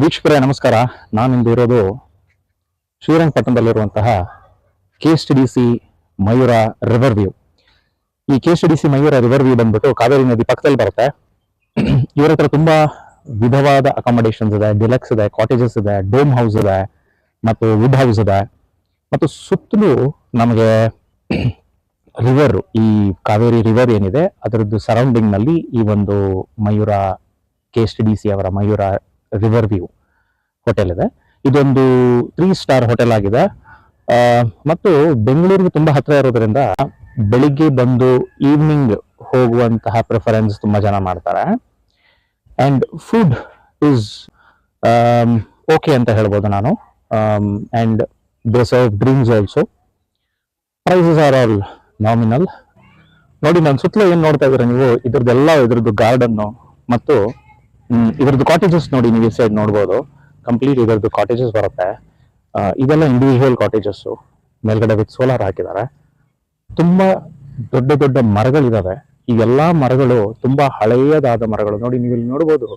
ವೀಕ್ಷಕರೇ ನಮಸ್ಕಾರ. ನಾನಿಂದು ಇರೋದು ಶ್ರೀರಂಗಪಟ್ಟಣದಲ್ಲಿರುವಂತಹ KSTDC ಮಯೂರ ರಿವರ್ ವ್ಯೂ. ಈ KSTDC ಮಯೂರ ರಿವರ್ ವ್ಯೂ ಬಂದ್ಬಿಟ್ಟು ಕಾವೇರಿ ನದಿ ಪಕ್ಕದಲ್ಲಿ ಬರುತ್ತೆ. ಇವರ ಹತ್ರ ತುಂಬಾ ವಿಧವಾದ ಅಕಾಮಡೇಷನ್ಸ್ ಇದೆ, ಡಿಲಕ್ಸ್ ಇದೆ, ಕಾಟೇಜಸ್ ಇದೆ, ಡೋಮ್ ಹೌಸ್ ಇದೆ ಮತ್ತು ವುಡ್ ಹೌಸ್ ಇದೆ. ಮತ್ತು ಸುತ್ತಲೂ ನಮಗೆ ರಿವರ್, ಈ ಕಾವೇರಿ ರಿವರ್ ಏನಿದೆ ಅದರದ್ದು ಸರೌಂಡಿಂಗ್ ನಲ್ಲಿ ಈ ಒಂದು ಮಯೂರ KSTDC ಅವರ ಮಯೂರ ರಿವರ್ ವ್ಯೂ ಹೋಟೆಲ್ ಇದೆ. ಇದೊಂದು 3 ಸ್ಟಾರ್ ಹೋಟೆಲ್ ಆಗಿದೆ ಮತ್ತು ಬೆಂಗಳೂರಿಗೆ ತುಂಬಾ ಹತ್ರ ಇರೋದ್ರಿಂದ ಬೆಳಿಗ್ಗೆ ಬಂದು ಈವ್ನಿಂಗ್ ಹೋಗುವಂತಹ ಪ್ರಿಫರೆನ್ಸ್ ತುಂಬಾ ಜನ ಮಾಡ್ತಾರೆ. ಅಂಡ್ ಫುಡ್ ಇಸ್ ಓಕೆ ಅಂತ ಹೇಳ್ಬೋದು ನಾನು. And they serve drinks also. Prices are all nominal. ನೋಡಿ, ನಾನು ಸುತ್ತಲೂ ಏನ್ ನೋಡ್ತಾ ಇದ್ದೀರಾ ನೀವು, ಇದ್ರದ್ದು ಗಾರ್ಡನ್ ಮತ್ತು ಇದರದ್ದು ಕಾಟೇಜಸ್ ನೋಡಿ, ನೀವು ಈ ಸೈಡ್ ನೋಡ್ಬೋದು. ಕಂಪ್ಲೀಟ್ ಇದರದ್ದು ಕಾಟೇಜಸ್ ಬರುತ್ತೆ. ಇದೆಲ್ಲ ಇಂಡಿವಿಜುವಲ್ ಕಾಟೇಜಸ್, ಮೇಲ್ಗಡೆ ವಿತ್ ಸೋಲಾರ್ ಹಾಕಿದ್ದಾರೆ. ತುಂಬಾ ದೊಡ್ಡ ದೊಡ್ಡ ಮರಗಳಿದಾವೆ. ಈ ಎಲ್ಲಾ ಮರಗಳು ತುಂಬಾ ಹಳೆಯದಾದ ಮರಗಳು. ನೋಡಿ, ನೀವು ಇಲ್ಲಿ ನೋಡ್ಬೋದು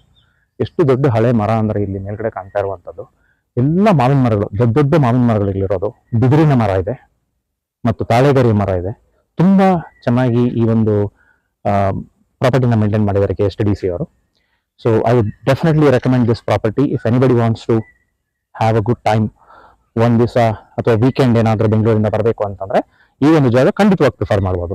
ಎಷ್ಟು ದೊಡ್ಡ ಹಳೆ ಮರ ಅಂದ್ರೆ ಇಲ್ಲಿ ಮೇಲ್ಗಡೆ ಕಾಣ್ತಾ ಇರುವಂತದ್ದು ಎಲ್ಲ ಮಾವಿನ ಮರಗಳು, ದೊಡ್ಡ ದೊಡ್ಡ ಮಾವಿನ ಮರಗಳು ಇಲ್ಲಿರೋದು. ಬಿದಿರಿನ ಮರ ಇದೆ ಮತ್ತು ತಾಳೆಗರಿ ಮರ ಇದೆ. ತುಂಬಾ ಚೆನ್ನಾಗಿ ಈ ಒಂದು ಪ್ರಾಪರ್ಟಿನ ಮೇಂಟೈನ್ ಮಾಡಿದ್ದಾರೆ KSTDC ಅವರು. So I would definitely recommend this property if anybody wants to have a good time one ದಿವಸ ಅಥವಾ ವೀಕೆಂಡ್ ಏನಾದರೂ ಬೆಂಗಳೂರಿಂದ ಬರಬೇಕು ಅಂತಂದ್ರೆ ಈ ಒಂದು ಜಾಗ ಖಂಡಿತವಾಗಿ ಪ್ರಿಫರ್ ಮಾಡ್ಬೋದು.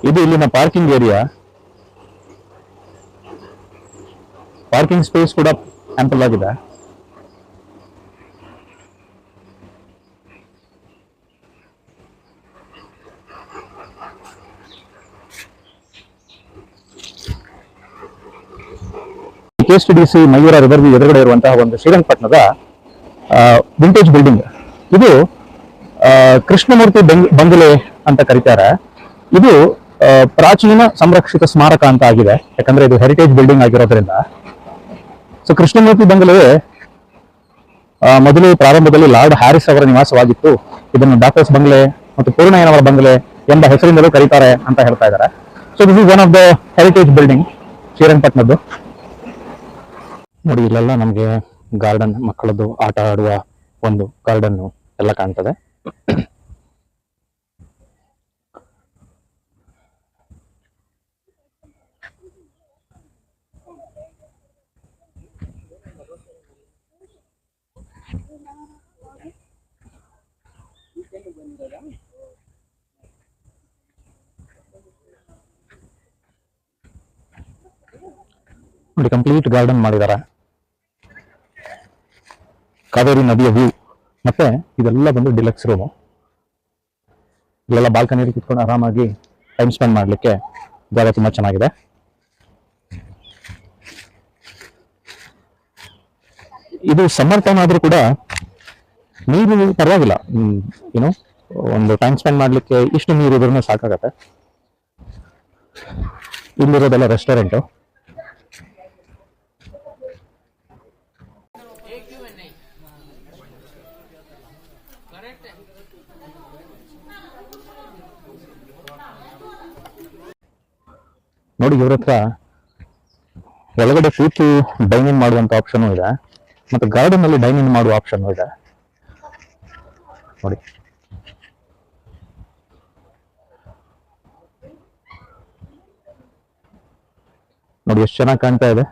ಇದು ಇಲ್ಲಿನ ಪಾರ್ಕಿಂಗ್ ಏರಿಯಾ. ಪಾರ್ಕಿಂಗ್ ಸ್ಪೇಸ್ ಕೂಡ ಆಂಪಲ್ ಆಗಿದೆ. KSTDC ಮಯೂರ ರಿವರ್ ವ್ಯೂ ಎದುರುಗಡೆ ಇರುವಂತಹ ಒಂದು ಶ್ರೀರಂಗಪಟ್ಟಣದ ವಿಂಟೇಜ್ ಬಿಲ್ಡಿಂಗ್. ಇದು ಕೃಷ್ಣಮೂರ್ತಿ ಬಂಗಲೆ ಅಂತ ಕರೀತಾರೆ. ಇದು ಪ್ರಾಚೀನ ಸಂರಕ್ಷಿತ ಸ್ಮಾರಕ ಅಂತ ಆಗಿದೆ, ಯಾಕಂದ್ರೆ ಇದು ಹೆರಿಟೇಜ್ ಬಿಲ್ಡಿಂಗ್ ಆಗಿರೋದ್ರಿಂದ. ಸೊ ಕೃಷ್ಣಮೂರ್ತಿ ಬಂಗಲೆ ಮೊದಲು ಪ್ರಾರಂಭದಲ್ಲಿ ಲಾರ್ಡ್ ಹ್ಯಾರಿಸ್ ಅವರ ನಿವಾಸವಾಗಿತ್ತು. ಇದನ್ನು ಡಾಕ್ಟರ್ಸ್ ಬಂಗಲೆ ಮತ್ತು ಪೂರ್ಣಯ್ಯನವರ ಬಂಗಲೆ ಎಂಬ ಹೆಸರಿನಲ್ಲೂ ಕರೀತಾರೆ ಅಂತ ಹೇಳ್ತಾ ಇದ್ದಾರೆ. So this is one of the heritage building ಶ್ರೀರಂಗಪಟ್ಟಣದ್ದು. ನೋಡಿ, ಇಲ್ಲೆಲ್ಲ ನಮಗೆ ಗಾರ್ಡನ್, ಮಕ್ಕಳದ್ದು ಆಟ ಆಡುವ ಒಂದು ಗಾರ್ಡನ್ ಎಲ್ಲ ಕಾಣ್ತದೆ. ನೋಡಿ, ಕಂಪ್ಲೀಟ್ ಗಾರ್ಡನ್ ಮಾಡಿದ್ದಾರೆ. ಕಾವೇರಿ ನದಿಯ ವ್ಯೂ. ಮತ್ತೆ ಇದೆಲ್ಲ ಬಂದು ಡಿಲಕ್ಸ್ ರೂಮು. ಇಲ್ಲೆಲ್ಲ ಬಾಲ್ಕನಿಯಲ್ಲಿ ಕುತ್ಕೊಂಡು ಆರಾಮಾಗಿ ಟೈಮ್ ಸ್ಪೆಂಡ್ ಮಾಡಲಿಕ್ಕೆ ಜಾಗ ತುಂಬಾ ಚೆನ್ನಾಗಿದೆ. ಇದು ಸಮ್ಮರ್ ಟೈಮ್ ಆದ್ರೂ ಕೂಡ ನೀರು ಪರವಾಗಿಲ್ಲ, ಏನೋ ಒಂದು ಟೈಮ್ ಸ್ಪೆಂಡ್ ಮಾಡ್ಲಿಕ್ಕೆ ಇಷ್ಟು ನೀರು ಇದ್ರೂ ಸಾಕಾಗತ್ತೆ. ಇಲ್ಲಿರೋದೆಲ್ಲ ರೆಸ್ಟೋರೆಂಟು. ನೋಡಿ ಇವ್ರ ಹತ್ರ ಒಳಗಡೆ ಕೂತು ಡೈನಿಂಗ್ ಮಾಡುವಂತ ಆಪ್ಷನ್ ಇದೆ, ಮತ್ತೆ ಗಾರ್ಡನ್ ಅಲ್ಲಿ ಡೈನಿಂಗ್ ಮಾಡುವ ಆಪ್ಷನ್ ಇದೆ ನೋಡಿ. ನೋಡಿ ಎಷ್ಟು ಚೆನ್ನಾಗಿ ಕಾಣ್ತಾ ಇದೆ.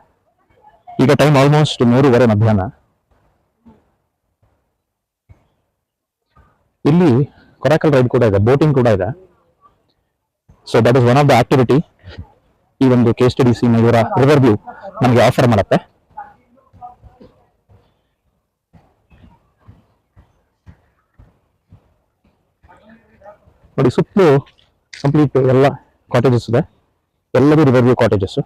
ಈಗ ಟೈಮ್ ಆಲ್ಮೋಸ್ಟ್ 3:30 ಮಧ್ಯಾಹ್ನ. ಇಲ್ಲಿ ಕೊರಾಕಲ್ ರೈಡ್ ಕೂಡ ಇದೆ, ಬೋಟಿಂಗ್ ಕೂಡ ಇದೆ. So that is one of the activity ಈ ಒಂದು KSTDC ಮಯೂರ ರಿವರ್ ವ್ಯೂ ನಮಗೆ ಆಫರ್ ಮಾಡುತ್ತೆ. ನೋಡಿ ಸುತ್ತಲೂ ಕಂಪ್ಲೀಟ್ ಎಲ್ಲ ಕಾಟೇಜಸ್ ಇದೆ, ಎಲ್ಲದೂ ರಿವರ್ ವ್ಯೂ ಕಾಟೇಜಸ್.